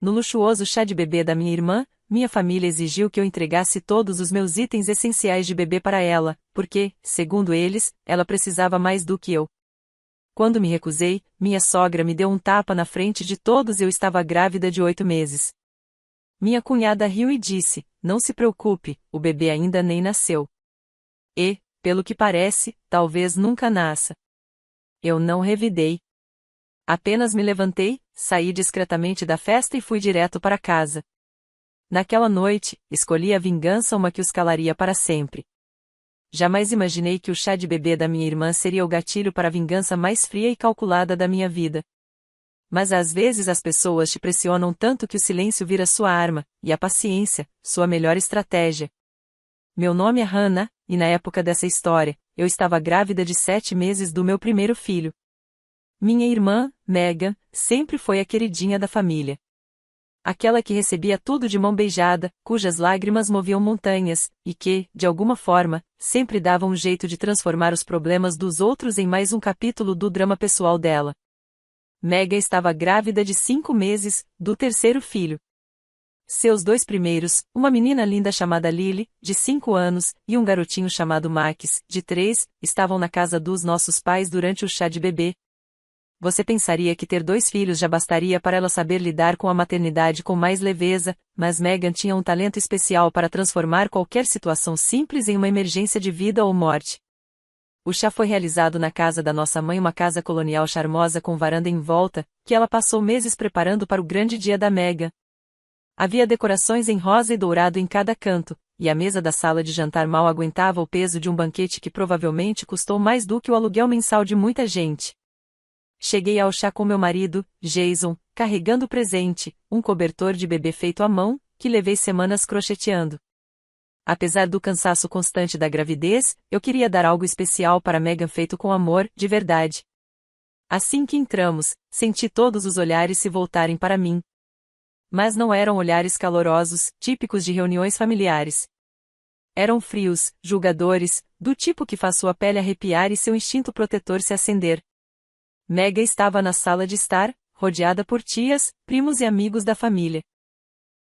No luxuoso chá de bebê da minha irmã, minha família exigiu que eu entregasse todos os meus itens essenciais de bebê para ela, porque, segundo eles, ela precisava mais do que eu. Quando me recusei, minha sogra me deu um tapa na frente de todos e eu estava grávida de 8 meses. Minha cunhada riu e disse: "Não se preocupe, o bebê ainda nem nasceu. E, pelo que parece, talvez nunca nasça." Eu não revidei. Apenas me levantei, saí discretamente da festa e fui direto para casa. Naquela noite, escolhi a vingança, uma que os calaria para sempre. Jamais imaginei que o chá de bebê da minha irmã seria o gatilho para a vingança mais fria e calculada da minha vida. Mas às vezes as pessoas te pressionam tanto que o silêncio vira sua arma, e a paciência, sua melhor estratégia. Meu nome é Hannah, e na época dessa história, eu estava grávida de 7 meses do meu primeiro filho. Minha irmã, Megan, sempre foi a queridinha da família. Aquela que recebia tudo de mão beijada, cujas lágrimas moviam montanhas, e que, de alguma forma, sempre dava um jeito de transformar os problemas dos outros em mais um capítulo do drama pessoal dela. Megan estava grávida de 5 meses, do terceiro filho. Seus 2 primeiros, uma menina linda chamada Lily, de 5 anos, e um garotinho chamado Max, de 3, estavam na casa dos nossos pais durante o chá de bebê. Você pensaria que ter 2 filhos já bastaria para ela saber lidar com a maternidade com mais leveza, mas Megan tinha um talento especial para transformar qualquer situação simples em uma emergência de vida ou morte. O chá foi realizado na casa da nossa mãe, uma casa colonial charmosa com varanda em volta, que ela passou meses preparando para o grande dia da Megan. Havia decorações em rosa e dourado em cada canto, e a mesa da sala de jantar mal aguentava o peso de um banquete que provavelmente custou mais do que o aluguel mensal de muita gente. Cheguei ao chá com meu marido, Jason, carregando o presente, um cobertor de bebê feito à mão, que levei semanas crocheteando. Apesar do cansaço constante da gravidez, eu queria dar algo especial para Megan feito com amor, de verdade. Assim que entramos, senti todos os olhares se voltarem para mim. Mas não eram olhares calorosos, típicos de reuniões familiares. Eram frios, julgadores, do tipo que faz sua pele arrepiar e seu instinto protetor se acender. Megan estava na sala de estar, rodeada por tias, primos e amigos da família.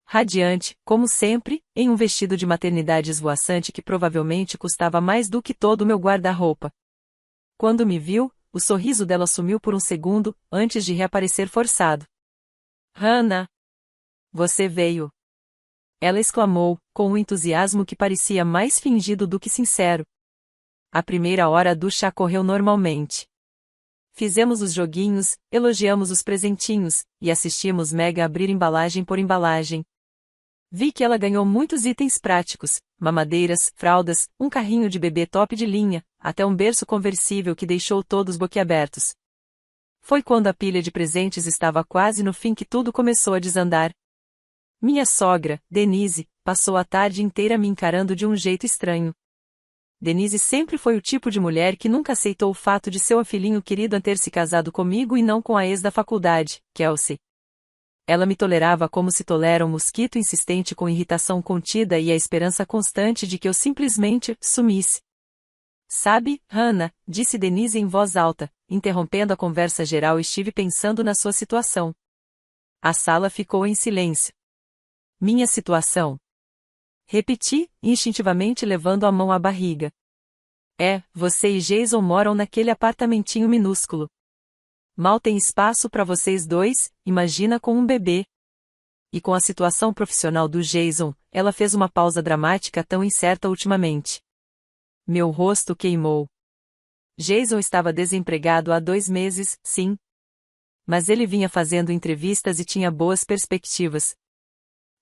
Radiante, como sempre, em um vestido de maternidade esvoaçante que provavelmente custava mais do que todo o meu guarda-roupa. Quando me viu, o sorriso dela sumiu por um segundo, antes de reaparecer forçado. "Hannah! Você veio!" Ela exclamou, com um entusiasmo que parecia mais fingido do que sincero. A primeira hora do chá correu normalmente. Fizemos os joguinhos, elogiamos os presentinhos, e assistimos Megan abrir embalagem por embalagem. Vi que ela ganhou muitos itens práticos, mamadeiras, fraldas, um carrinho de bebê top de linha, até um berço conversível que deixou todos boquiabertos. Foi quando a pilha de presentes estava quase no fim que tudo começou a desandar. Minha sogra, Denise, passou a tarde inteira me encarando de um jeito estranho. Denise sempre foi o tipo de mulher que nunca aceitou o fato de seu filhinho querido ter se casado comigo e não com a ex da faculdade, Kelsey. Ela me tolerava como se tolera um mosquito insistente com irritação contida e a esperança constante de que eu simplesmente sumisse. "Sabe, Hannah", disse Denise em voz alta, interrompendo a conversa geral. Estive pensando na sua situação. A sala ficou em silêncio. "Minha situação?" Repeti, instintivamente levando a mão à barriga. Você e Jason moram naquele apartamentinho minúsculo. Mal tem espaço para vocês dois, imagina com um bebê." E com a situação profissional do Jason, ela fez uma pausa dramática tão incerta ultimamente. Meu rosto queimou. Jason estava desempregado há 2 meses, sim. Mas ele vinha fazendo entrevistas e tinha boas perspectivas.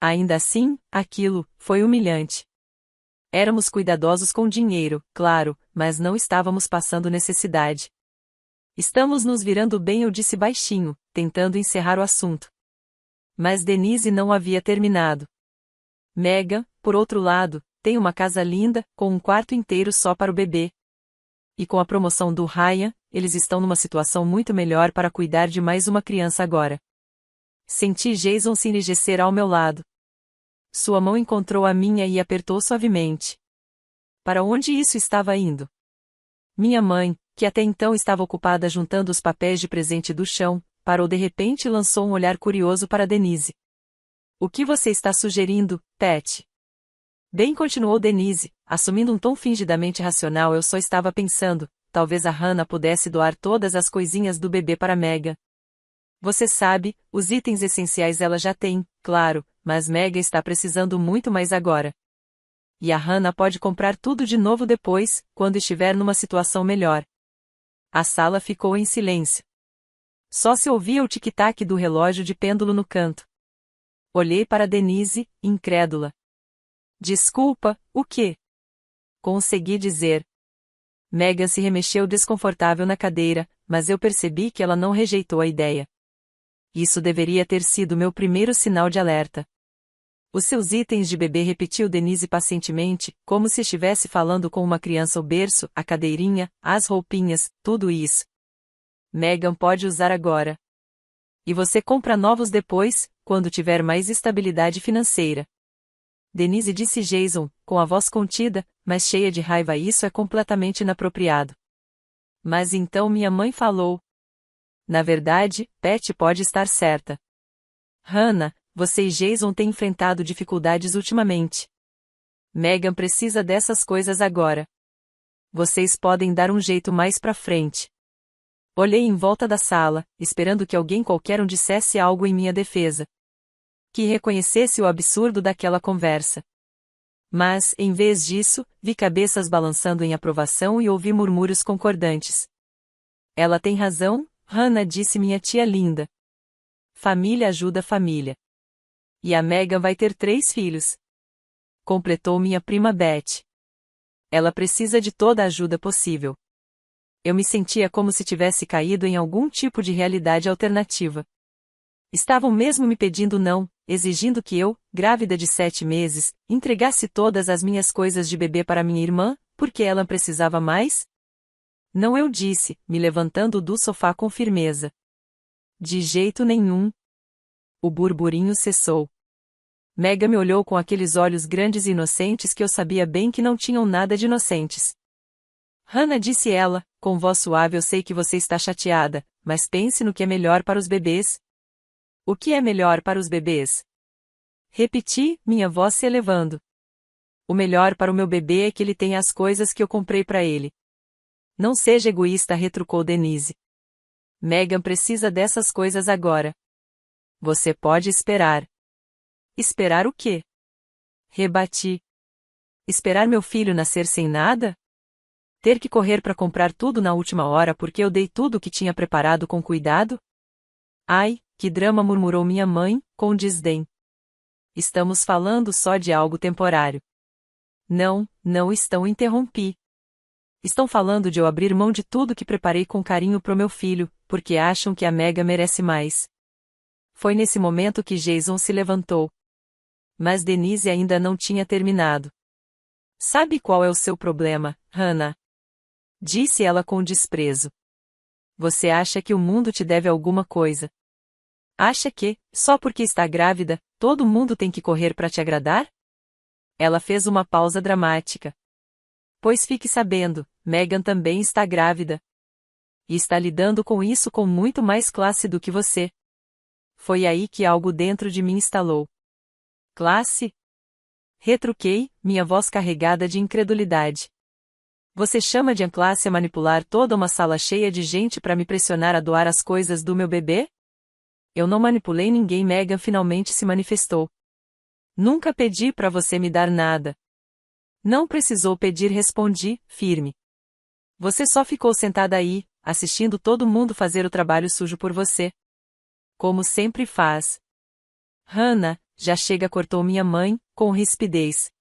Ainda assim, aquilo foi humilhante. Éramos cuidadosos com dinheiro, claro, mas não estávamos passando necessidade. "Estamos nos virando bem", eu disse baixinho, tentando encerrar o assunto. Mas Denise não havia terminado. "Megan, por outro lado, tem uma casa linda, com um quarto inteiro só para o bebê. E com a promoção do Ryan, eles estão numa situação muito melhor para cuidar de mais uma criança agora." Senti Jason se enrijecer ao meu lado. Sua mão encontrou a minha e apertou suavemente. Para onde isso estava indo? Minha mãe, que até então estava ocupada juntando os papéis de presente do chão, parou de repente e lançou um olhar curioso para Denise. O que você está sugerindo, Pat? Bem, continuou Denise, assumindo um tom fingidamente racional. Eu só estava pensando, talvez a Hannah pudesse doar todas as coisinhas do bebê para Megan. Você sabe, os itens essenciais ela já tem, claro, mas Megan está precisando muito mais agora. E a Hannah pode comprar tudo de novo depois, quando estiver numa situação melhor. A sala ficou em silêncio. Só se ouvia o tic-tac do relógio de pêndulo no canto. Olhei para Denise, incrédula. Desculpa, o quê? Consegui dizer. Megan se remexeu desconfortável na cadeira, mas eu percebi que ela não rejeitou a ideia. Isso deveria ter sido meu primeiro sinal de alerta. Os seus itens de bebê, repetiu Denise pacientemente, como se estivesse falando com uma criança. O berço, a cadeirinha, as roupinhas, tudo isso. Megan pode usar agora. E você compra novos depois, quando tiver mais estabilidade financeira. Denise disse Jason, com a voz contida, mas cheia de raiva. Isso é completamente inapropriado. Mas então minha mãe falou. Na verdade, Pat pode estar certa. Hannah, você e Jason têm enfrentado dificuldades ultimamente. Megan precisa dessas coisas agora. Vocês podem dar um jeito mais pra frente. Olhei em volta da sala, esperando que alguém qualquer um dissesse algo em minha defesa. Que reconhecesse o absurdo daquela conversa. Mas, em vez disso, vi cabeças balançando em aprovação e ouvi murmúrios concordantes. Ela tem razão, Hannah, disse minha tia linda. Família ajuda família. E a Megan vai ter 3 filhos. Completou minha prima Beth. Ela precisa de toda a ajuda possível. Eu me sentia como se tivesse caído em algum tipo de realidade alternativa. Estavam mesmo me pedindo não, exigindo que eu, grávida de 7 meses, entregasse todas as minhas coisas de bebê para minha irmã, porque ela precisava mais? Não, eu disse, me levantando do sofá com firmeza. De jeito nenhum. O burburinho cessou. Megan me olhou com aqueles olhos grandes e inocentes que eu sabia bem que não tinham nada de inocentes. Hannah, disse ela, com voz suave, eu sei que você está chateada, mas pense no que é melhor para os bebês. O que é melhor para os bebês? Repeti, minha voz se elevando. O melhor para o meu bebê é que ele tenha as coisas que eu comprei para ele. Não seja egoísta, retrucou Denise. Megan precisa dessas coisas agora. Você pode esperar. Esperar o quê? Rebati. Esperar meu filho nascer sem nada? Ter que correr para comprar tudo na última hora porque eu dei tudo o que tinha preparado com cuidado? Ai, que drama, murmurou minha mãe, com desdém. Estamos falando só de algo temporário. Não, não estão, interrompi. Estão falando de eu abrir mão de tudo que preparei com carinho pro meu filho, porque acham que a Megan merece mais. Foi nesse momento que Jason se levantou. Mas Denise ainda não tinha terminado. Sabe qual é o seu problema, Hannah? Disse ela com desprezo. Você acha que o mundo te deve alguma coisa. Acha que, só porque está grávida, todo mundo tem que correr para te agradar? Ela fez uma pausa dramática. Pois fique sabendo, Megan também está grávida. E está lidando com isso com muito mais classe do que você. Foi aí que algo dentro de mim estalou. Classe? Retruquei, minha voz carregada de incredulidade. Você chama de classe a manipular toda uma sala cheia de gente para me pressionar a doar as coisas do meu bebê? Eu não manipulei ninguém, Megan finalmente se manifestou. Nunca pedi para você me dar nada. Não precisou pedir, respondi, firme. Você só ficou sentada aí, assistindo todo mundo fazer o trabalho sujo por você. Como sempre faz. Hannah, já chega, cortou minha mãe, com rispidez.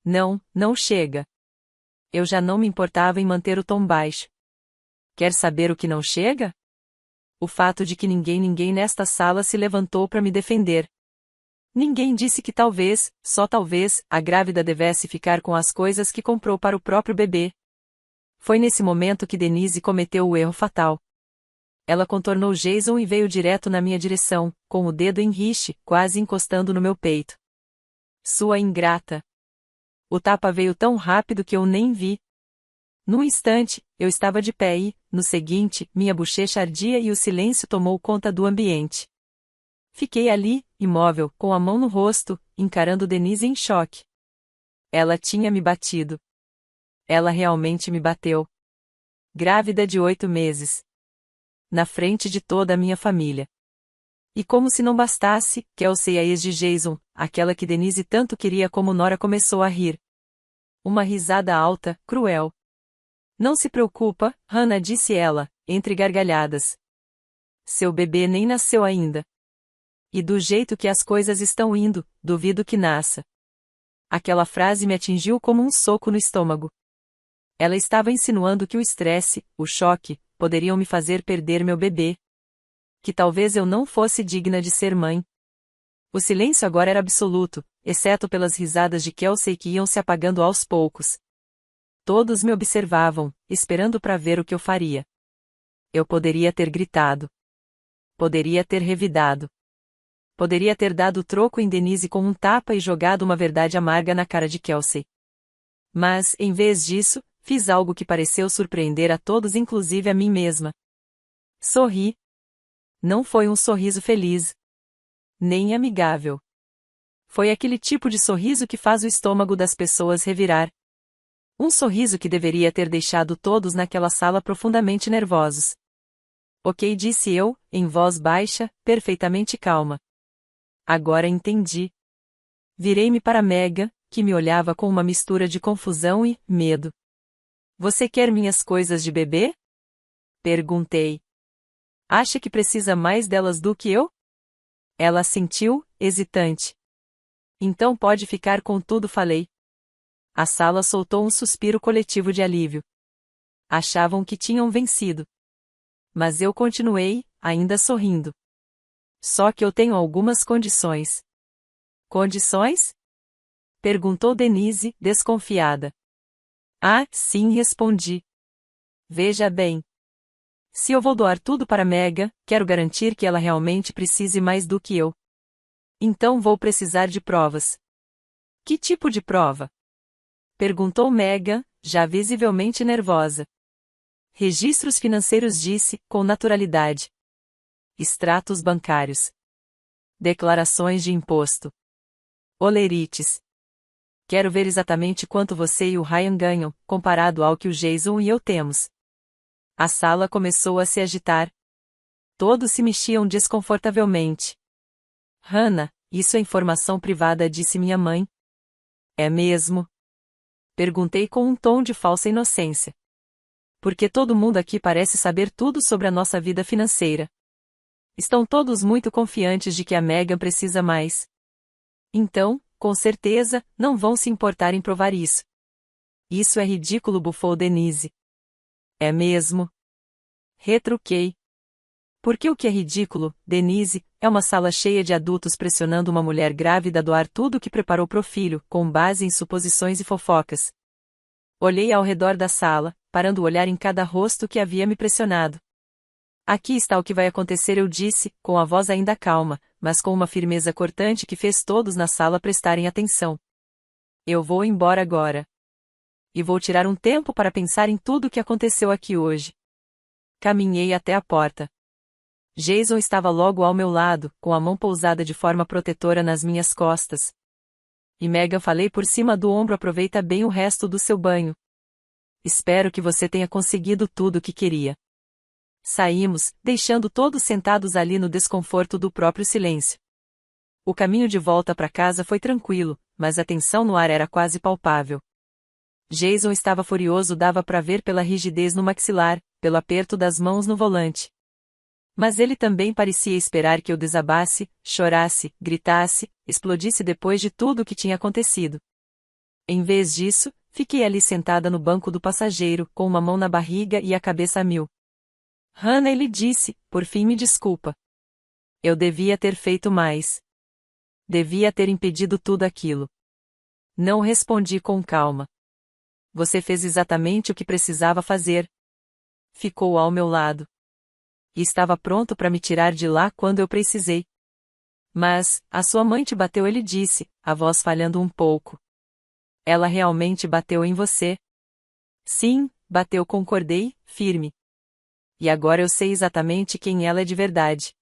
Não, não chega. Eu já não me importava em manter o tom baixo. Quer saber o que não chega? O fato de que ninguém nesta sala se levantou para me defender. Ninguém disse que talvez, só talvez, a grávida devesse ficar com as coisas que comprou para o próprio bebê. Foi nesse momento que Denise cometeu o erro fatal. Ela contornou Jason e veio direto na minha direção, com o dedo em rixe, quase encostando no meu peito. Sua ingrata. O tapa veio tão rápido que eu nem vi. Num instante, eu estava de pé e, no seguinte, minha bochecha ardia e o silêncio tomou conta do ambiente. Fiquei ali, imóvel, com a mão no rosto, encarando Denise em choque. Ela tinha me batido. Ela realmente me bateu. Grávida de 8 meses. Na frente de toda a minha família. E como se não bastasse, Kelsey, a ex de Jason, aquela que Denise tanto queria como Nora, começou a rir. Uma risada alta, cruel. Não se preocupa, Hannah, disse ela, entre gargalhadas. Seu bebê nem nasceu ainda. E do jeito que as coisas estão indo, duvido que nasça. Aquela frase me atingiu como um soco no estômago. Ela estava insinuando que o estresse, o choque, poderiam me fazer perder meu bebê. Que talvez eu não fosse digna de ser mãe. O silêncio agora era absoluto, exceto pelas risadas de Kelsey que iam se apagando aos poucos. Todos me observavam, esperando para ver o que eu faria. Eu poderia ter gritado. Poderia ter revidado. Poderia ter dado troco em Denise com um tapa e jogado uma verdade amarga na cara de Kelsey. Mas, em vez disso, fiz algo que pareceu surpreender a todos, inclusive a mim mesma. Sorri. Não foi um sorriso feliz. Nem amigável. Foi aquele tipo de sorriso que faz o estômago das pessoas revirar. Um sorriso que deveria ter deixado todos naquela sala profundamente nervosos. Ok, disse eu, em voz baixa, perfeitamente calma. Agora entendi. Virei-me para Megan, que me olhava com uma mistura de confusão e medo. Você quer minhas coisas de bebê? Perguntei. Acha que precisa mais delas do que eu? Ela assentiu, hesitante. Então pode ficar com tudo, falei. A sala soltou um suspiro coletivo de alívio. Achavam que tinham vencido. Mas eu continuei, ainda sorrindo. Só que eu tenho algumas condições. Condições? Perguntou Denise, desconfiada. Ah, sim, respondi. Veja bem. Se eu vou doar tudo para Megan, quero garantir que ela realmente precise mais do que eu. Então vou precisar de provas. Que tipo de prova? Perguntou Megan, já visivelmente nervosa. Registros financeiros, disse, com naturalidade. Extratos bancários. Declarações de imposto. Olerites. Quero ver exatamente quanto você e o Ryan ganham, comparado ao que o Jason e eu temos. A sala começou a se agitar. Todos se mexiam desconfortavelmente. Hannah, isso é informação privada, disse minha mãe. É mesmo? Perguntei com um tom de falsa inocência. Porque todo mundo aqui parece saber tudo sobre a nossa vida financeira. Estão todos muito confiantes de que a Megan precisa mais. Então, com certeza, não vão se importar em provar isso. Isso é ridículo, bufou Denise. É mesmo? Retruquei. Porque o que é ridículo, Denise, é uma sala cheia de adultos pressionando uma mulher grávida a doar tudo o que preparou pro filho, com base em suposições e fofocas. Olhei ao redor da sala, parando o olhar em cada rosto que havia me pressionado. Aqui está o que vai acontecer, eu disse, com a voz ainda calma, mas com uma firmeza cortante que fez todos na sala prestarem atenção. Eu vou embora agora. E vou tirar um tempo para pensar em tudo o que aconteceu aqui hoje. Caminhei até a porta. Jason estava logo ao meu lado, com a mão pousada de forma protetora nas minhas costas. E Megan, falei por cima do ombro, aproveita bem o resto do seu banho. Espero que você tenha conseguido tudo o que queria. Saímos, deixando todos sentados ali no desconforto do próprio silêncio. O caminho de volta para casa foi tranquilo, mas a tensão no ar era quase palpável. Jason estava furioso, dava para ver pela rigidez no maxilar, pelo aperto das mãos no volante. Mas ele também parecia esperar que eu desabasse, chorasse, gritasse, explodisse depois de tudo o que tinha acontecido. Em vez disso, fiquei ali sentada no banco do passageiro, com uma mão na barriga e a cabeça a mil. Hannah, ele disse, por fim, me desculpa. Eu devia ter feito mais. Devia ter impedido tudo aquilo. Não, respondi com calma. Você fez exatamente o que precisava fazer. Ficou ao meu lado. E estava pronto para me tirar de lá quando eu precisei. Mas, a sua mãe te bateu, ele disse, a voz falhando um pouco. Ela realmente bateu em você? Sim, bateu, concordei, firme. E agora eu sei exatamente quem ela é de verdade.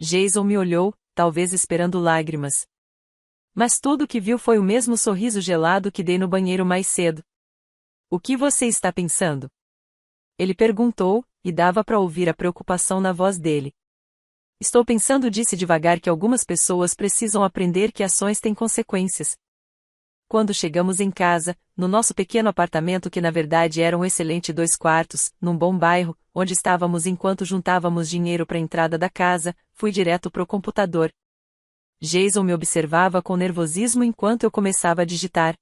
Jason me olhou, talvez esperando lágrimas. Mas tudo o que viu foi o mesmo sorriso gelado que dei no banheiro mais cedo. O que você está pensando? Ele perguntou, e dava para ouvir a preocupação na voz dele. Estou pensando, disse devagar, que algumas pessoas precisam aprender que ações têm consequências. Quando chegamos em casa, no nosso pequeno apartamento que na verdade era um excelente 2 quartos, num bom bairro, onde estávamos enquanto juntávamos dinheiro para a entrada da casa, fui direto pro computador. Jason me observava com nervosismo enquanto eu começava a digitar.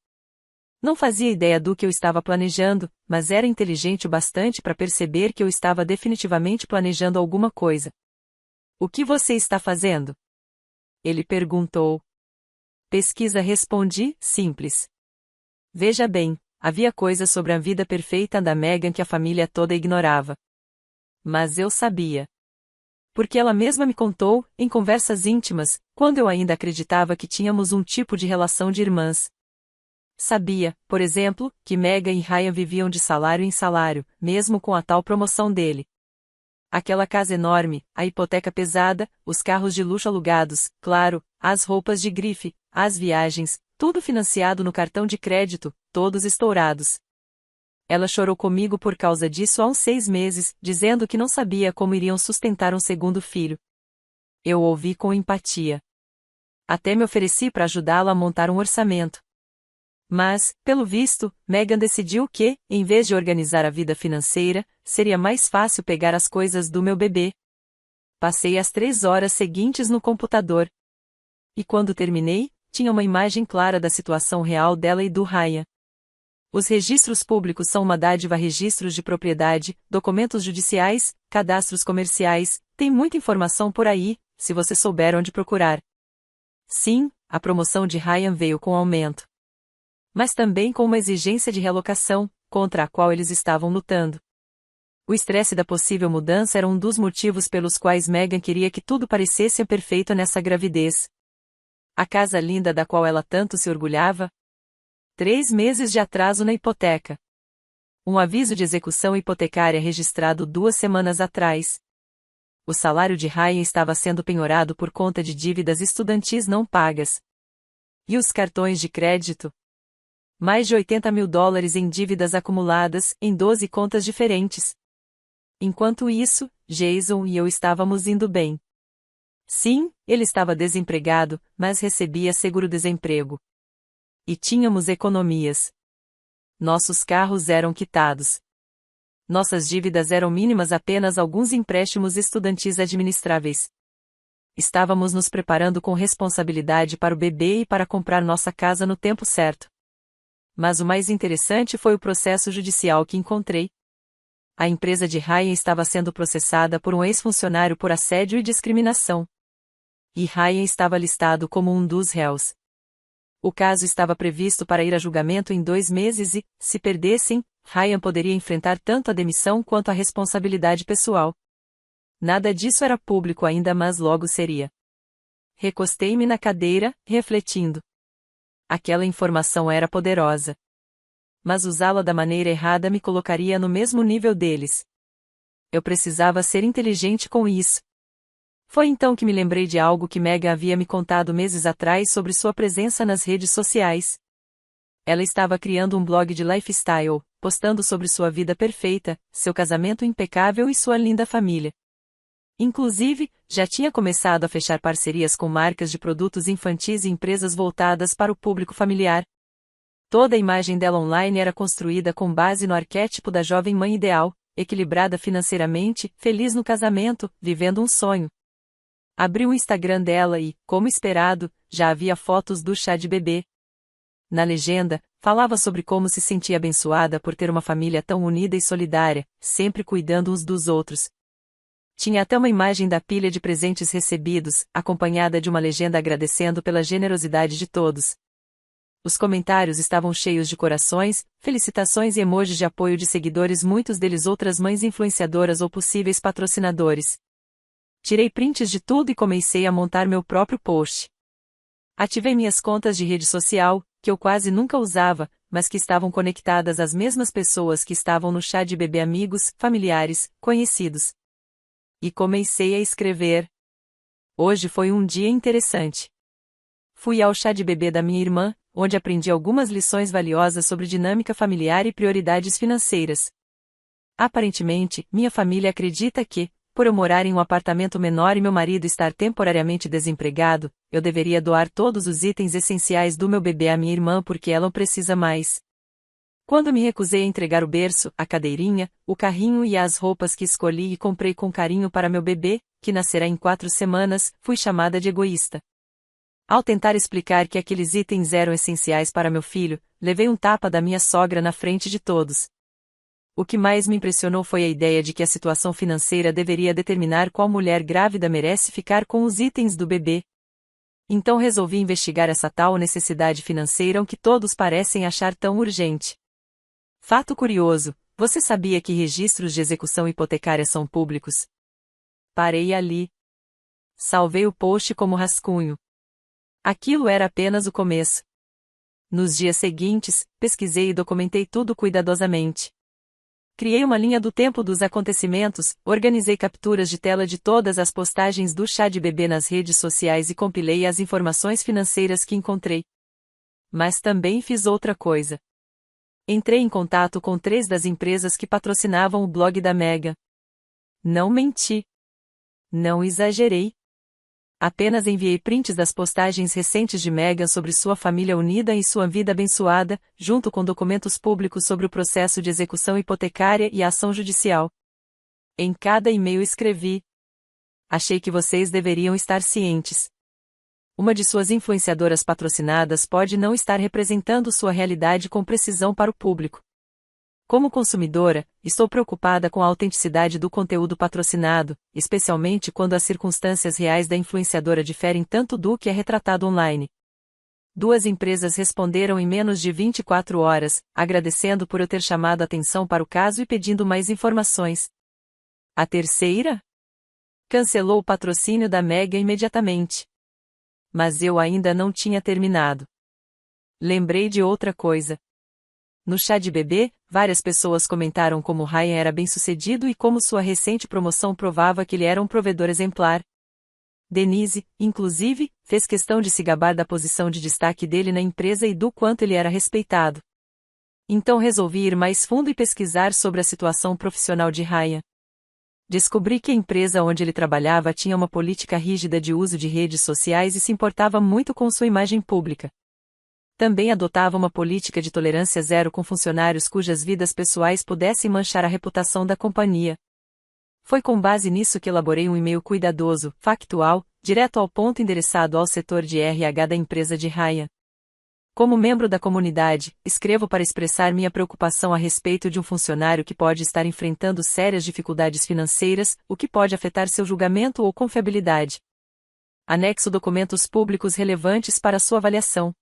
Não fazia ideia do que eu estava planejando, mas era inteligente o bastante para perceber que eu estava definitivamente planejando alguma coisa. O que você está fazendo? Ele perguntou. Pesquisa, respondi, simples. Veja bem, havia coisas sobre a vida perfeita da Megan que a família toda ignorava. Mas eu sabia. Porque ela mesma me contou, em conversas íntimas, quando eu ainda acreditava que tínhamos um tipo de relação de irmãs. Sabia, por exemplo, que Megan e Ryan viviam de salário em salário, mesmo com a tal promoção dele. Aquela casa enorme, a hipoteca pesada, os carros de luxo alugados, claro, as roupas de grife, as viagens, tudo financiado no cartão de crédito, todos estourados. Ela chorou comigo por causa disso há uns 6 meses, dizendo que não sabia como iriam sustentar um segundo filho. Eu ouvi com empatia. Até me ofereci para ajudá-la a montar um orçamento. Mas, pelo visto, Megan decidiu que, em vez de organizar a vida financeira, seria mais fácil pegar as coisas do meu bebê. Passei as 3 horas seguintes no computador. E quando terminei, tinha uma imagem clara da situação real dela e do Ryan. Os registros públicos são uma dádiva: registros de propriedade, documentos judiciais, cadastros comerciais, tem muita informação por aí, se você souber onde procurar. Sim, a promoção de Ryan veio com aumento. Mas também com uma exigência de relocação, contra a qual eles estavam lutando. O estresse da possível mudança era um dos motivos pelos quais Megan queria que tudo parecesse perfeito nessa gravidez. A casa linda da qual ela tanto se orgulhava. 3 meses de atraso na hipoteca. Um aviso de execução hipotecária registrado 2 semanas atrás. O salário de Ryan estava sendo penhorado por conta de dívidas estudantis não pagas. E os cartões de crédito? Mais de $80 mil em dívidas acumuladas, em 12 contas diferentes. Enquanto isso, Jason e eu estávamos indo bem. Sim, ele estava desempregado, mas recebia seguro-desemprego. E tínhamos economias. Nossos carros eram quitados. Nossas dívidas eram mínimas, apenas alguns empréstimos estudantis administráveis. Estávamos nos preparando com responsabilidade para o bebê e para comprar nossa casa no tempo certo. Mas o mais interessante foi o processo judicial que encontrei. A empresa de Ryan estava sendo processada por um ex-funcionário por assédio e discriminação. E Ryan estava listado como um dos réus. O caso estava previsto para ir a julgamento em 2 meses e, se perdessem, Ryan poderia enfrentar tanto a demissão quanto a responsabilidade pessoal. Nada disso era público ainda, mas logo seria. Recostei-me na cadeira, refletindo. Aquela informação era poderosa. Mas usá-la da maneira errada me colocaria no mesmo nível deles. Eu precisava ser inteligente com isso. Foi então que me lembrei de algo que Megan havia me contado meses atrás sobre sua presença nas redes sociais. Ela estava criando um blog de lifestyle, postando sobre sua vida perfeita, seu casamento impecável e sua linda família. Inclusive, já tinha começado a fechar parcerias com marcas de produtos infantis e empresas voltadas para o público familiar. Toda a imagem dela online era construída com base no arquétipo da jovem mãe ideal, equilibrada financeiramente, feliz no casamento, vivendo um sonho. Abri o Instagram dela e, como esperado, já havia fotos do chá de bebê. Na legenda, falava sobre como se sentia abençoada por ter uma família tão unida e solidária, sempre cuidando uns dos outros. Tinha até uma imagem da pilha de presentes recebidos, acompanhada de uma legenda agradecendo pela generosidade de todos. Os comentários estavam cheios de corações, felicitações e emojis de apoio de seguidores, muitos deles outras mães influenciadoras ou possíveis patrocinadores. Tirei prints de tudo e comecei a montar meu próprio post. Ativei minhas contas de rede social, que eu quase nunca usava, mas que estavam conectadas às mesmas pessoas que estavam no chá de bebê, amigos, familiares, conhecidos. E comecei a escrever. Hoje foi um dia interessante. Fui ao chá de bebê da minha irmã, onde aprendi algumas lições valiosas sobre dinâmica familiar e prioridades financeiras. Aparentemente, minha família acredita que, por eu morar em um apartamento menor e meu marido estar temporariamente desempregado, eu deveria doar todos os itens essenciais do meu bebê à minha irmã porque ela o precisa mais. Quando me recusei a entregar o berço, a cadeirinha, o carrinho e as roupas que escolhi e comprei com carinho para meu bebê, que nascerá em 4 semanas, fui chamada de egoísta. Ao tentar explicar que aqueles itens eram essenciais para meu filho, levei um tapa da minha sogra na frente de todos. O que mais me impressionou foi a ideia de que a situação financeira deveria determinar qual mulher grávida merece ficar com os itens do bebê. Então resolvi investigar essa tal necessidade financeira que todos parecem achar tão urgente. Fato curioso, você sabia que registros de execução hipotecária são públicos? Parei ali. Salvei o post como rascunho. Aquilo era apenas o começo. Nos dias seguintes, pesquisei e documentei tudo cuidadosamente. Criei uma linha do tempo dos acontecimentos, organizei capturas de tela de todas as postagens do chá de bebê nas redes sociais e compilei as informações financeiras que encontrei. Mas também fiz outra coisa. Entrei em contato com 3 das empresas que patrocinavam o blog da Megan. Não menti. Não exagerei. Apenas enviei prints das postagens recentes de Megan sobre sua família unida e sua vida abençoada, junto com documentos públicos sobre o processo de execução hipotecária e a ação judicial. Em cada e-mail escrevi: achei que vocês deveriam estar cientes. Uma de suas influenciadoras patrocinadas pode não estar representando sua realidade com precisão para o público. Como consumidora, estou preocupada com a autenticidade do conteúdo patrocinado, especialmente quando as circunstâncias reais da influenciadora diferem tanto do que é retratado online. 2 empresas responderam em menos de 24 horas, agradecendo por eu ter chamado a atenção para o caso e pedindo mais informações. A terceira? Cancelou o patrocínio da Megan imediatamente. Mas eu ainda não tinha terminado. Lembrei de outra coisa. No chá de bebê, várias pessoas comentaram como Ryan era bem-sucedido e como sua recente promoção provava que ele era um provedor exemplar. Denise, inclusive, fez questão de se gabar da posição de destaque dele na empresa e do quanto ele era respeitado. Então resolvi ir mais fundo e pesquisar sobre a situação profissional de Ryan. Descobri que a empresa onde ele trabalhava tinha uma política rígida de uso de redes sociais e se importava muito com sua imagem pública. Também adotava uma política de tolerância zero com funcionários cujas vidas pessoais pudessem manchar a reputação da companhia. Foi com base nisso que elaborei um e-mail cuidadoso, factual, direto ao ponto endereçado ao setor de RH da empresa de Ryan. Como membro da comunidade, escrevo para expressar minha preocupação a respeito de um funcionário que pode estar enfrentando sérias dificuldades financeiras, o que pode afetar seu julgamento ou confiabilidade. Anexo documentos públicos relevantes para sua avaliação.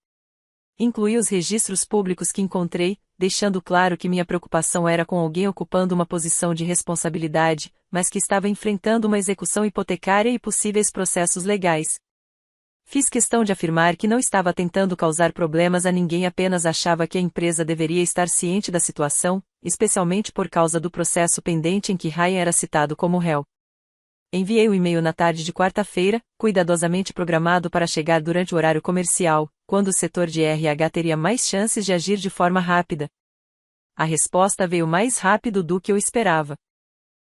Incluí os registros públicos que encontrei, deixando claro que minha preocupação era com alguém ocupando uma posição de responsabilidade, mas que estava enfrentando uma execução hipotecária e possíveis processos legais. Fiz questão de afirmar que não estava tentando causar problemas a ninguém, apenas achava que a empresa deveria estar ciente da situação, especialmente por causa do processo pendente em que Ryan era citado como réu. Enviei o e-mail na tarde de quarta-feira, cuidadosamente programado para chegar durante o horário comercial, quando o setor de RH teria mais chances de agir de forma rápida. A resposta veio mais rápido do que eu esperava.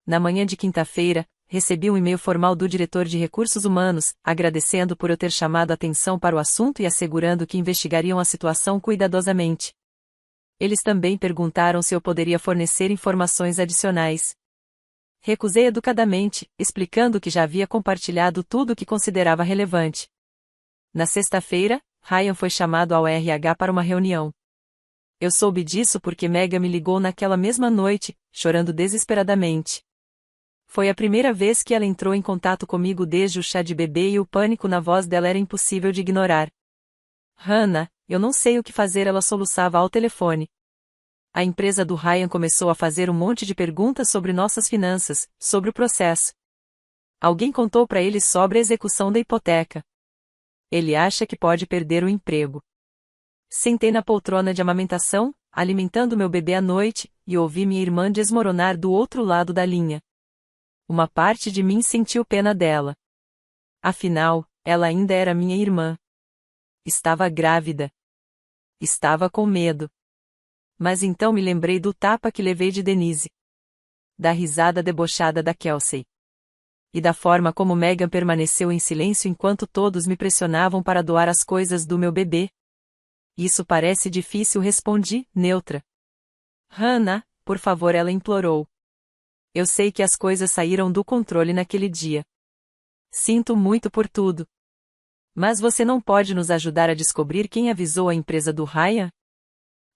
Na manhã de quinta-feira, recebi um e-mail formal do diretor de recursos humanos, agradecendo por eu ter chamado a atenção para o assunto e assegurando que investigariam a situação cuidadosamente. Eles também perguntaram se eu poderia fornecer informações adicionais. Recusei educadamente, explicando que já havia compartilhado tudo o que considerava relevante. Na sexta-feira, Ryan foi chamado ao RH para uma reunião. Eu soube disso porque Megan me ligou naquela mesma noite, chorando desesperadamente. Foi a primeira vez que ela entrou em contato comigo desde o chá de bebê e o pânico na voz dela era impossível de ignorar. Hannah, eu não sei o que fazer, ela soluçava ao telefone. A empresa do Ryan começou a fazer um monte de perguntas sobre nossas finanças, sobre o processo. Alguém contou para ele sobre a execução da hipoteca. Ele acha que pode perder o emprego. Sentei na poltrona de amamentação, alimentando meu bebê à noite, e ouvi minha irmã desmoronar do outro lado da linha. Uma parte de mim sentiu pena dela. Afinal, ela ainda era minha irmã. Estava grávida. Estava com medo. Mas então me lembrei do tapa que levei de Denise. Da risada debochada da Kelsey. E da forma como Megan permaneceu em silêncio enquanto todos me pressionavam para doar as coisas do meu bebê. Isso parece difícil, respondi, neutra. Hannah, por favor, ela implorou. Eu sei que as coisas saíram do controle naquele dia. Sinto muito por tudo. Mas você não pode nos ajudar a descobrir quem avisou a empresa do Ryan?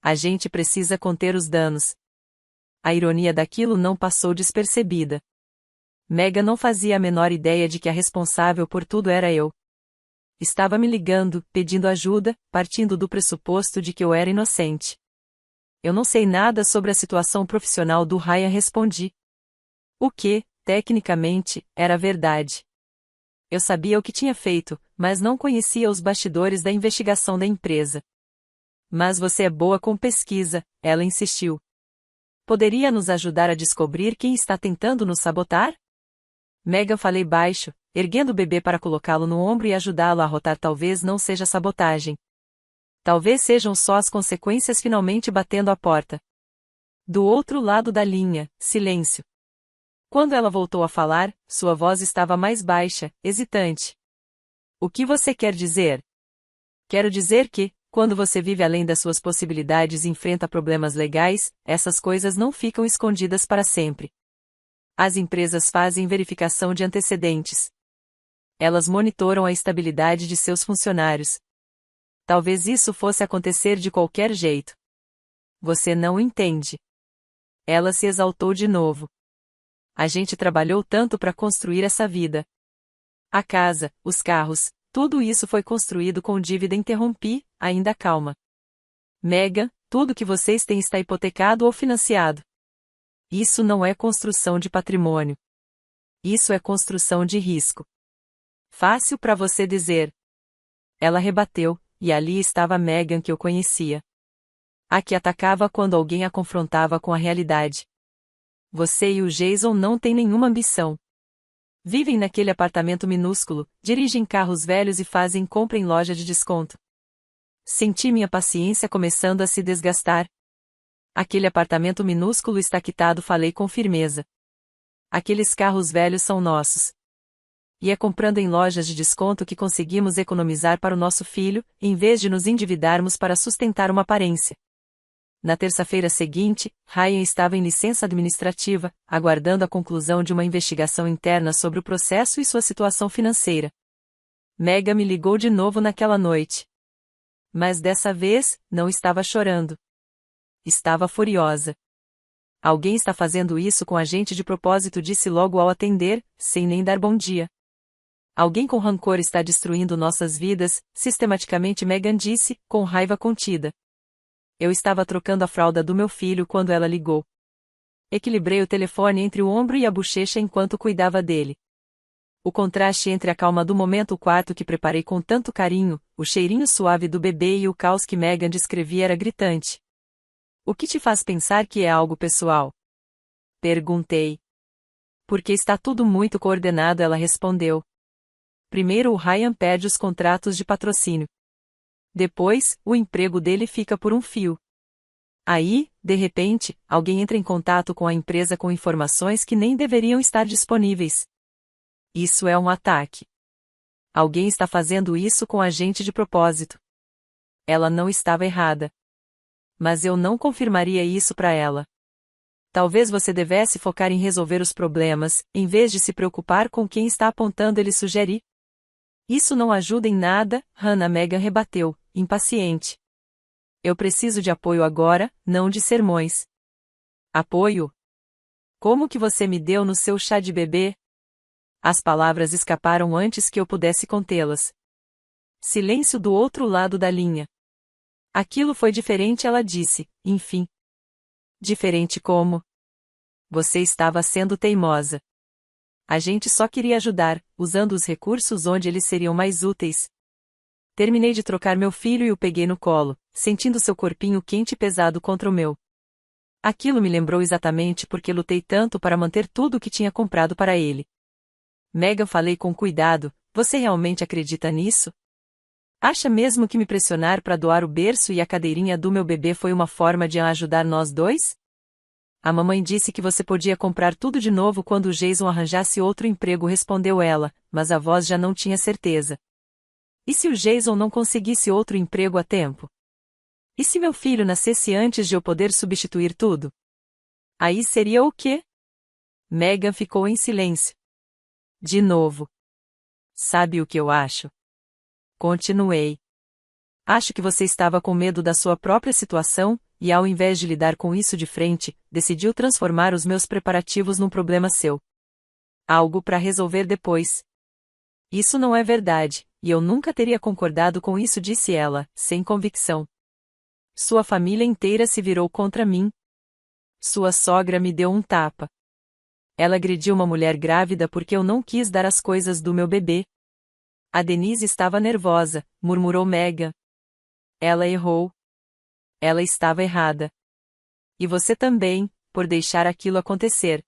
A gente precisa conter os danos. A ironia daquilo não passou despercebida. Megan não fazia a menor ideia de que a responsável por tudo era eu. Estava me ligando, pedindo ajuda, partindo do pressuposto de que eu era inocente. Eu não sei nada sobre a situação profissional do Ryan, respondi. O que, tecnicamente, era verdade. Eu sabia o que tinha feito, mas não conhecia os bastidores da investigação da empresa. Mas você é boa com pesquisa, ela insistiu. Poderia nos ajudar a descobrir quem está tentando nos sabotar? Megan, falei baixo, erguendo o bebê para colocá-lo no ombro e ajudá-lo a rotar. Talvez não seja sabotagem. Talvez sejam só as consequências finalmente batendo à porta. Do outro lado da linha, silêncio. Quando ela voltou a falar, sua voz estava mais baixa, hesitante. O que você quer dizer? Quero dizer que, quando você vive além das suas possibilidades e enfrenta problemas legais, essas coisas não ficam escondidas para sempre. As empresas fazem verificação de antecedentes. Elas monitoram a estabilidade de seus funcionários. Talvez isso fosse acontecer de qualquer jeito. Você não entende. Ela se exaltou de novo. A gente trabalhou tanto para construir essa vida. A casa, os carros, tudo isso foi construído com dívida. Interrompi, ainda calma. Megan, tudo que vocês têm está hipotecado ou financiado. Isso não é construção de patrimônio. Isso é construção de risco. Fácil para você dizer. Ela rebateu, e ali estava Megan que eu conhecia. A que atacava quando alguém a confrontava com a realidade. Você e o Jason não têm nenhuma ambição. Vivem naquele apartamento minúsculo, dirigem carros velhos e fazem compra em loja de desconto. Senti minha paciência começando a se desgastar. Aquele apartamento minúsculo está quitado, falei com firmeza. Aqueles carros velhos são nossos. E é comprando em lojas de desconto que conseguimos economizar para o nosso filho, em vez de nos endividarmos para sustentar uma aparência. Na terça-feira seguinte, Ryan estava em licença administrativa, aguardando a conclusão de uma investigação interna sobre o processo e sua situação financeira. Megan me ligou de novo naquela noite. Mas dessa vez, não estava chorando. Estava furiosa. Alguém está fazendo isso com a gente de propósito, disse logo ao atender, sem nem dar bom dia. Alguém com rancor está destruindo nossas vidas, sistematicamente, Megan disse, com raiva contida. Eu estava trocando a fralda do meu filho quando ela ligou. Equilibrei o telefone entre o ombro e a bochecha enquanto cuidava dele. O contraste entre a calma do momento, o quarto que preparei com tanto carinho, o cheirinho suave do bebê e o caos que Megan descrevia era gritante. O que te faz pensar que é algo pessoal? Perguntei. Porque está tudo muito coordenado, ela respondeu. Primeiro, o Ryan perde os contratos de patrocínio. Depois, o emprego dele fica por um fio. Aí, de repente, alguém entra em contato com a empresa com informações que nem deveriam estar disponíveis. Isso é um ataque. Alguém está fazendo isso com a gente de propósito. Ela não estava errada. Mas eu não confirmaria isso para ela. Talvez você devesse focar em resolver os problemas, em vez de se preocupar com quem está apontando, ele sugeriu. Isso não ajuda em nada, Hannah, Megan rebateu, impaciente. Eu preciso de apoio agora, não de sermões. Apoio? Como que você me deu no seu chá de bebê? As palavras escaparam antes que eu pudesse contê-las. Silêncio do outro lado da linha. Aquilo foi diferente, ela disse, enfim. Diferente como? Você estava sendo teimosa. A gente só queria ajudar, usando os recursos onde eles seriam mais úteis. Terminei de trocar meu filho e o peguei no colo, sentindo seu corpinho quente e pesado contra o meu. Aquilo me lembrou exatamente porque lutei tanto para manter tudo o que tinha comprado para ele. Megan, falei com cuidado, Você realmente acredita nisso? Acha mesmo que me pressionar para doar o berço e a cadeirinha do meu bebê foi uma forma de ajudar nós dois? A mamãe disse que você podia comprar tudo de novo quando o Jason arranjasse outro emprego, respondeu ela, mas a voz já não tinha certeza. E se o Jason não conseguisse outro emprego a tempo? E se meu filho nascesse antes de eu poder substituir tudo? Aí seria o quê? Megan ficou em silêncio. De novo. Sabe o que eu acho? Continuei. Acho que você estava com medo da sua própria situação, e ao invés de lidar com isso de frente, decidiu transformar os meus preparativos num problema seu. Algo para resolver depois. Isso não é verdade, e eu nunca teria concordado com isso, disse ela, sem convicção. Sua família inteira se virou contra mim. Sua sogra me deu um tapa. Ela agrediu uma mulher grávida porque eu não quis dar as coisas do meu bebê. A Denise estava nervosa, murmurou Megan. Ela errou. Ela estava errada. E você também, por deixar aquilo acontecer.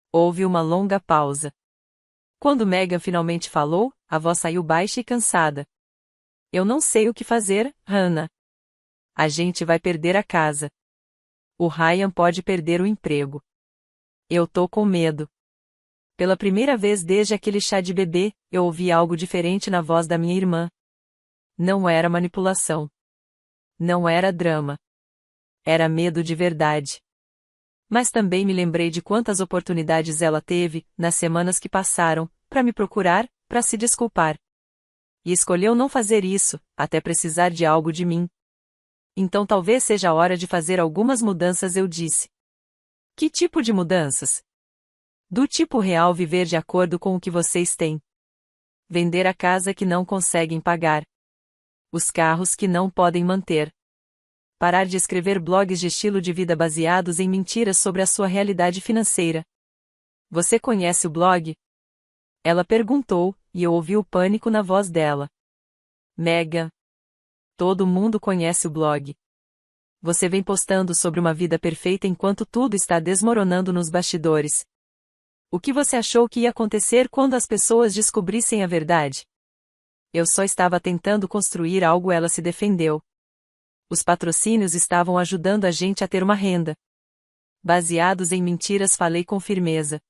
Houve uma longa pausa. Quando Megan finalmente falou, a voz saiu baixa e cansada. Eu não sei o que fazer, Hannah. A gente vai perder a casa. O Ryan pode perder o emprego. Eu tô com medo. Pela primeira vez desde aquele chá de bebê, eu ouvi algo diferente na voz da minha irmã. Não era manipulação. Não era drama. Era medo de verdade. Mas também me lembrei de quantas oportunidades ela teve, nas semanas que passaram, para me procurar, para se desculpar. E escolheu não fazer isso, até precisar de algo de mim. Então talvez seja a hora de fazer algumas mudanças, eu disse. Que tipo de mudanças? Do tipo real, viver de acordo com o que vocês têm. Vender a casa que não conseguem pagar. Os carros que não podem manter. Parar de escrever blogs de estilo de vida baseados em mentiras sobre a sua realidade financeira. Você conhece o blog? Ela perguntou, e eu ouvi o pânico na voz dela. Megan. Todo mundo conhece o blog. Você vem postando sobre uma vida perfeita enquanto tudo está desmoronando nos bastidores. O que você achou que ia acontecer quando as pessoas descobrissem a verdade? Eu só estava tentando construir algo, ela se defendeu. Os patrocínios estavam ajudando a gente a ter uma renda. Baseados em mentiras, falei com firmeza.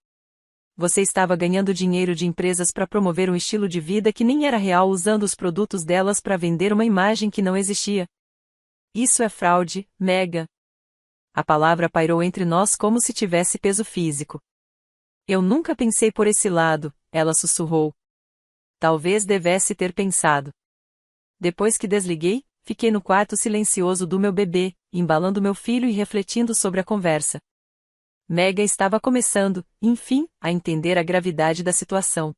Você estava ganhando dinheiro de empresas para promover um estilo de vida que nem era real, usando os produtos delas para vender uma imagem que não existia. Isso é fraude, Megan. A palavra pairou entre nós como se tivesse peso físico. Eu nunca pensei por esse lado, ela sussurrou. Talvez devesse ter pensado. Depois que desliguei, fiquei no quarto silencioso do meu bebê, embalando meu filho e refletindo sobre a conversa. Megan estava começando, enfim, a entender a gravidade da situação.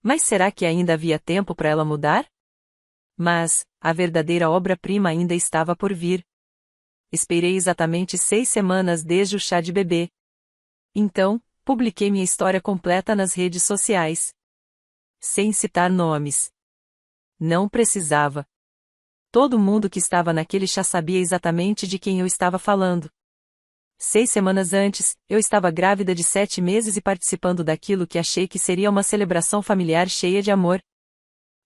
Mas será que ainda havia tempo para ela mudar? Mas, a verdadeira obra-prima ainda estava por vir. Esperei exatamente 6 semanas desde o chá de bebê. Então, publiquei minha história completa nas redes sociais. Sem citar nomes. Não precisava. Todo mundo que estava naquele chá sabia exatamente de quem eu estava falando. 6 semanas antes, eu estava grávida de 7 meses e participando daquilo que achei que seria uma celebração familiar cheia de amor.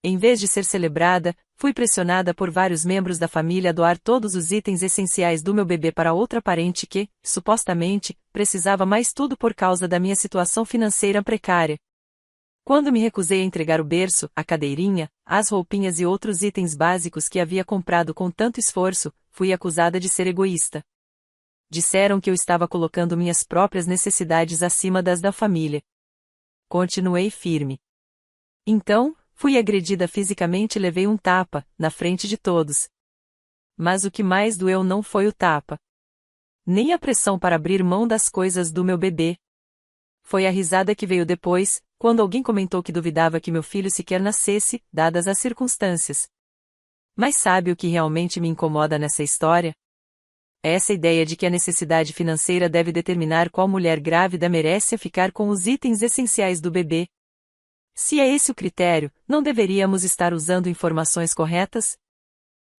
Em vez de ser celebrada, fui pressionada por vários membros da família a doar todos os itens essenciais do meu bebê para outra parente que, supostamente, precisava mais tudo por causa da minha situação financeira precária. Quando me recusei a entregar o berço, a cadeirinha, as roupinhas e outros itens básicos que havia comprado com tanto esforço, fui acusada de ser egoísta. Disseram que eu estava colocando minhas próprias necessidades acima das da família. Continuei firme. Então, fui agredida fisicamente e levei um tapa, na frente de todos. Mas o que mais doeu não foi o tapa. Nem a pressão para abrir mão das coisas do meu bebê. Foi a risada que veio depois, quando alguém comentou que duvidava que meu filho sequer nascesse, dadas as circunstâncias. Mas sabe o que realmente me incomoda nessa história? É essa ideia de que a necessidade financeira deve determinar qual mulher grávida merece ficar com os itens essenciais do bebê. Se é esse o critério, não deveríamos estar usando informações corretas?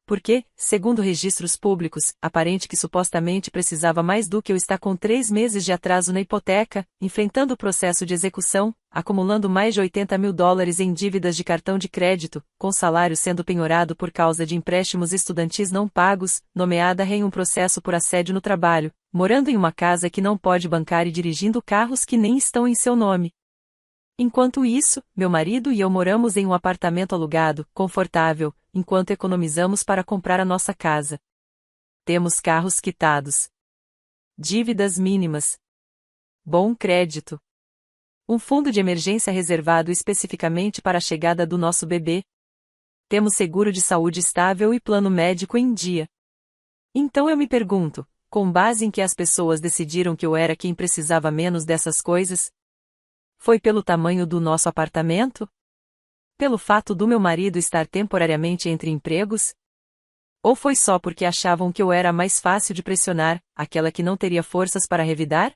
Porque, segundo registros públicos, aparente que supostamente precisava mais do que eu está com 3 meses de atraso na hipoteca, enfrentando o processo de execução, acumulando mais de US$ 80.000 em dívidas de cartão de crédito, com salário sendo penhorado por causa de empréstimos estudantis não pagos, nomeada em um processo por assédio no trabalho, morando em uma casa que não pode bancar e dirigindo carros que nem estão em seu nome. Enquanto isso, meu marido e eu moramos em um apartamento alugado, confortável, enquanto economizamos para comprar a nossa casa. Temos carros quitados. Dívidas mínimas. Bom crédito. Um fundo de emergência reservado especificamente para a chegada do nosso bebê. Temos seguro de saúde estável e plano médico em dia. Então eu me pergunto, com base em que as pessoas decidiram que eu era quem precisava menos dessas coisas? Foi pelo tamanho do nosso apartamento? Pelo fato do meu marido estar temporariamente entre empregos? Ou foi só porque achavam que eu era mais fácil de pressionar, aquela que não teria forças para revidar?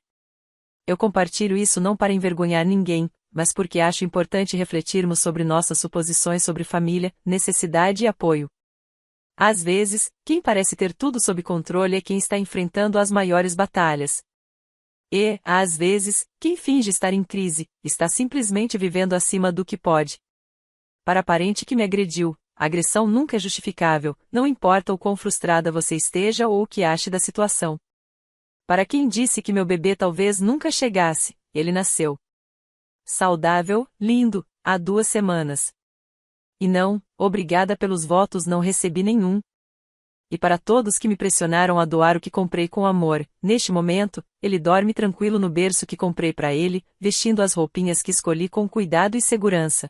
Eu compartilho isso não para envergonhar ninguém, mas porque acho importante refletirmos sobre nossas suposições sobre família, necessidade e apoio. Às vezes, quem parece ter tudo sob controle é quem está enfrentando as maiores batalhas. E, às vezes, quem finge estar em crise, está simplesmente vivendo acima do que pode. Para a parente que me agrediu, a agressão nunca é justificável, não importa o quão frustrada você esteja ou o que ache da situação. Para quem disse que meu bebê talvez nunca chegasse, ele nasceu. Saudável, lindo, há 2 semanas. E não, obrigada pelos votos, não recebi nenhum. E para todos que me pressionaram a doar o que comprei com amor, neste momento, ele dorme tranquilo no berço que comprei para ele, vestindo as roupinhas que escolhi com cuidado e segurança.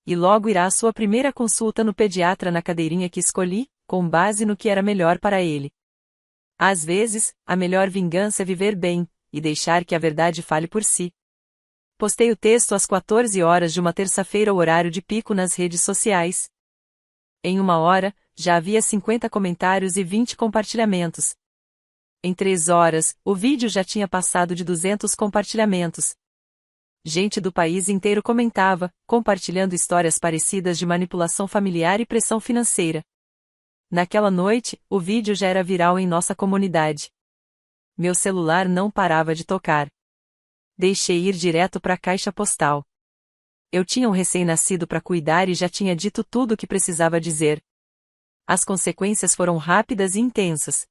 E logo irá à sua primeira consulta no pediatra na cadeirinha que escolhi, com base no que era melhor para ele. Às vezes, a melhor vingança é viver bem, e deixar que a verdade fale por si. Postei o texto às 14 horas de uma terça-feira, o horário de pico nas redes sociais. Em 1 hora, já havia 50 comentários e 20 compartilhamentos. Em 3 horas, o vídeo já tinha passado de 200 compartilhamentos. Gente do país inteiro comentava, compartilhando histórias parecidas de manipulação familiar e pressão financeira. Naquela noite, o vídeo já era viral em nossa comunidade. Meu celular não parava de tocar. Deixei ir direto para a caixa postal. Eu tinha um recém-nascido para cuidar e já tinha dito tudo o que precisava dizer. As consequências foram rápidas e intensas.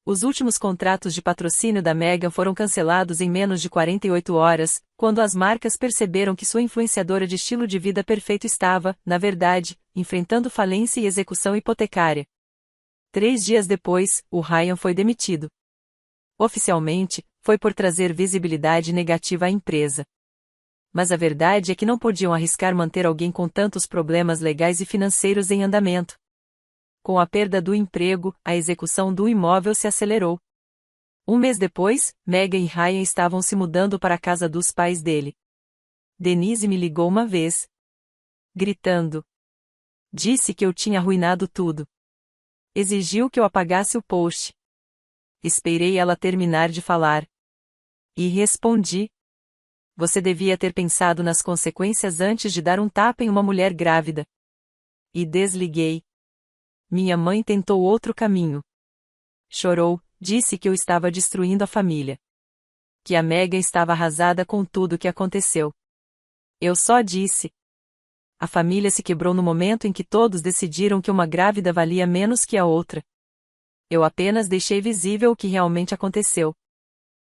Os últimos contratos de patrocínio da Meghan foram cancelados em menos de 48 horas, quando as marcas perceberam que sua influenciadora de estilo de vida perfeito estava, na verdade, enfrentando falência e execução hipotecária. 3 dias depois, o Ryan foi demitido. Oficialmente, foi por trazer visibilidade negativa à empresa. Mas a verdade é que não podiam arriscar manter alguém com tantos problemas legais e financeiros em andamento. Com a perda do emprego, a execução do imóvel se acelerou. 1 mês depois, Meghan e Ryan estavam se mudando para a casa dos pais dele. Denise me ligou uma vez. Gritando. Disse que eu tinha arruinado tudo. Exigiu que eu apagasse o post. Esperei ela terminar de falar. E respondi. Você devia ter pensado nas consequências antes de dar um tapa em uma mulher grávida. E desliguei. Minha mãe tentou outro caminho. Chorou, disse que eu estava destruindo a família. Que a Meghan estava arrasada com tudo o que aconteceu. Eu só disse. A família se quebrou no momento em que todos decidiram que uma grávida valia menos que a outra. Eu apenas deixei visível o que realmente aconteceu.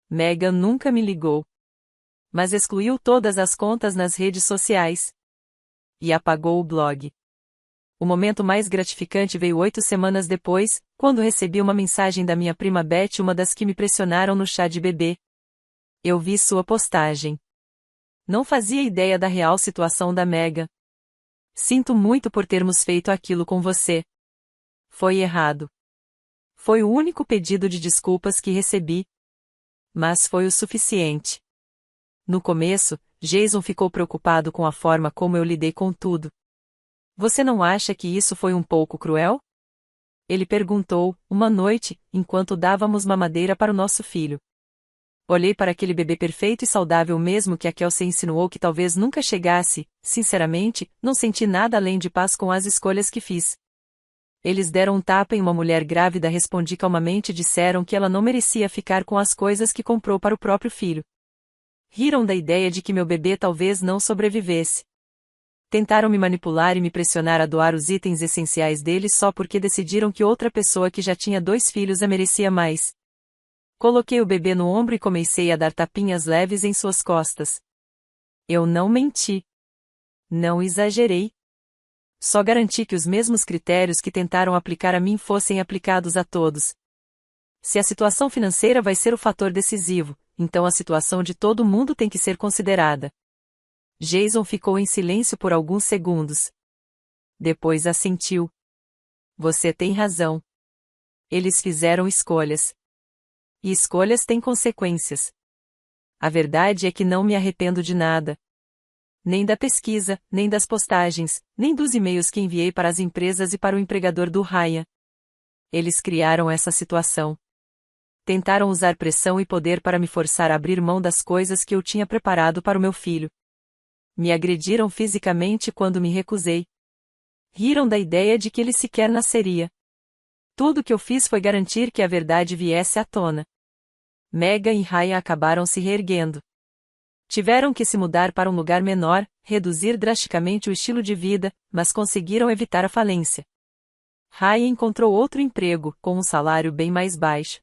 Meghan nunca me ligou. Mas excluiu todas as contas nas redes sociais. E apagou o blog. O momento mais gratificante veio 8 semanas depois, quando recebi uma mensagem da minha prima Beth, uma das que me pressionaram no chá de bebê. Eu vi sua postagem. Não fazia ideia da real situação da Meghan. Sinto muito por termos feito aquilo com você. Foi errado. Foi o único pedido de desculpas que recebi. Mas foi o suficiente. No começo, Jason ficou preocupado com a forma como eu lidei com tudo. Você não acha que isso foi um pouco cruel? Ele perguntou, uma noite, enquanto dávamos mamadeira para o nosso filho. Olhei para aquele bebê perfeito e saudável mesmo que a Kelsey insinuou que talvez nunca chegasse, sinceramente, não senti nada além de paz com as escolhas que fiz. Eles deram um tapa em uma mulher grávida. Respondi calmamente e disseram que ela não merecia ficar com as coisas que comprou para o próprio filho. Riram da ideia de que meu bebê talvez não sobrevivesse. Tentaram me manipular e me pressionar a doar os itens essenciais deles só porque decidiram que outra pessoa que já tinha 2 filhos a merecia mais. Coloquei o bebê no ombro e comecei a dar tapinhas leves em suas costas. Eu não menti. Não exagerei. Só garanti que os mesmos critérios que tentaram aplicar a mim fossem aplicados a todos. Se a situação financeira vai ser o fator decisivo, então a situação de todo mundo tem que ser considerada. Jason ficou em silêncio por alguns segundos. Depois assentiu. Você tem razão. Eles fizeram escolhas. E escolhas têm consequências. A verdade é que não me arrependo de nada. Nem da pesquisa, nem das postagens, nem dos e-mails que enviei para as empresas e para o empregador do Ryan. Eles criaram essa situação. Tentaram usar pressão e poder para me forçar a abrir mão das coisas que eu tinha preparado para o meu filho. Me agrediram fisicamente quando me recusei. Riram da ideia de que ele sequer nasceria. Tudo o que eu fiz foi garantir que a verdade viesse à tona. Megan e Ryan acabaram se reerguendo. Tiveram que se mudar para um lugar menor, reduzir drasticamente o estilo de vida, mas conseguiram evitar a falência. Ryan encontrou outro emprego, com um salário bem mais baixo.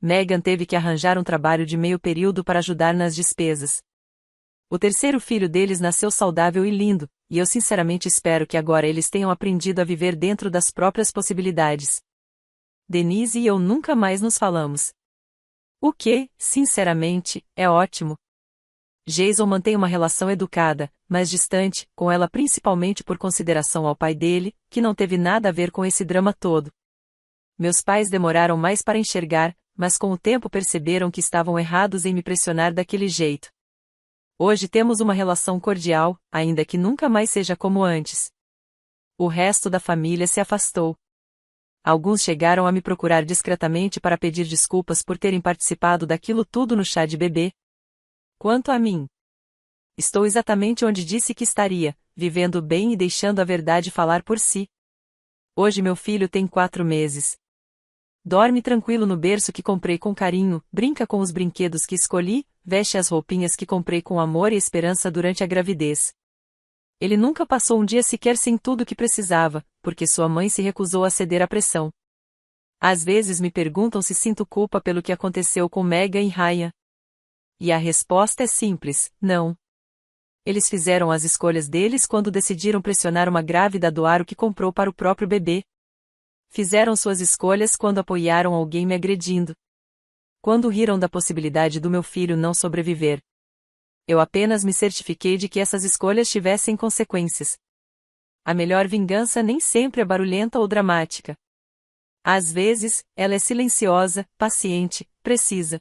Megan teve que arranjar um trabalho de meio período para ajudar nas despesas. O terceiro filho deles nasceu saudável e lindo, e eu sinceramente espero que agora eles tenham aprendido a viver dentro das próprias possibilidades. Denise e eu nunca mais nos falamos. O que, sinceramente, é ótimo. Jason mantém uma relação educada, mas distante, com ela principalmente por consideração ao pai dele, que não teve nada a ver com esse drama todo. Meus pais demoraram mais para enxergar, mas com o tempo perceberam que estavam errados em me pressionar daquele jeito. Hoje temos uma relação cordial, ainda que nunca mais seja como antes. O resto da família se afastou. Alguns chegaram a me procurar discretamente para pedir desculpas por terem participado daquilo tudo no chá de bebê. Quanto a mim, estou exatamente onde disse que estaria, vivendo bem e deixando a verdade falar por si. Hoje meu filho tem 4 meses. Dorme tranquilo no berço que comprei com carinho, brinca com os brinquedos que escolhi, veste as roupinhas que comprei com amor e esperança durante a gravidez. Ele nunca passou um dia sequer sem tudo o que precisava, porque sua mãe se recusou a ceder à pressão. Às vezes me perguntam se sinto culpa pelo que aconteceu com Megan e Ryan. E a resposta é simples, não. Eles fizeram as escolhas deles quando decidiram pressionar uma grávida a doar o que comprou para o próprio bebê. Fizeram suas escolhas quando apoiaram alguém me agredindo. Quando riram da possibilidade do meu filho não sobreviver. Eu apenas me certifiquei de que essas escolhas tivessem consequências. A melhor vingança nem sempre é barulhenta ou dramática. Às vezes, ela é silenciosa, paciente, precisa.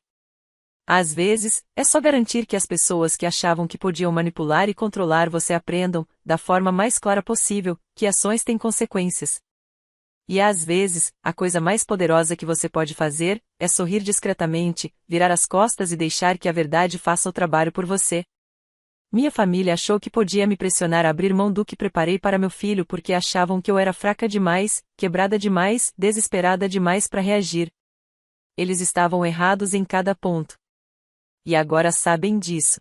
Às vezes, é só garantir que as pessoas que achavam que podiam manipular e controlar você aprendam, da forma mais clara possível, que ações têm consequências. E às vezes, a coisa mais poderosa que você pode fazer, é sorrir discretamente, virar as costas e deixar que a verdade faça o trabalho por você. Minha família achou que podia me pressionar a abrir mão do que preparei para meu filho porque achavam que eu era fraca demais, quebrada demais, desesperada demais para reagir. Eles estavam errados em cada ponto. E agora sabem disso.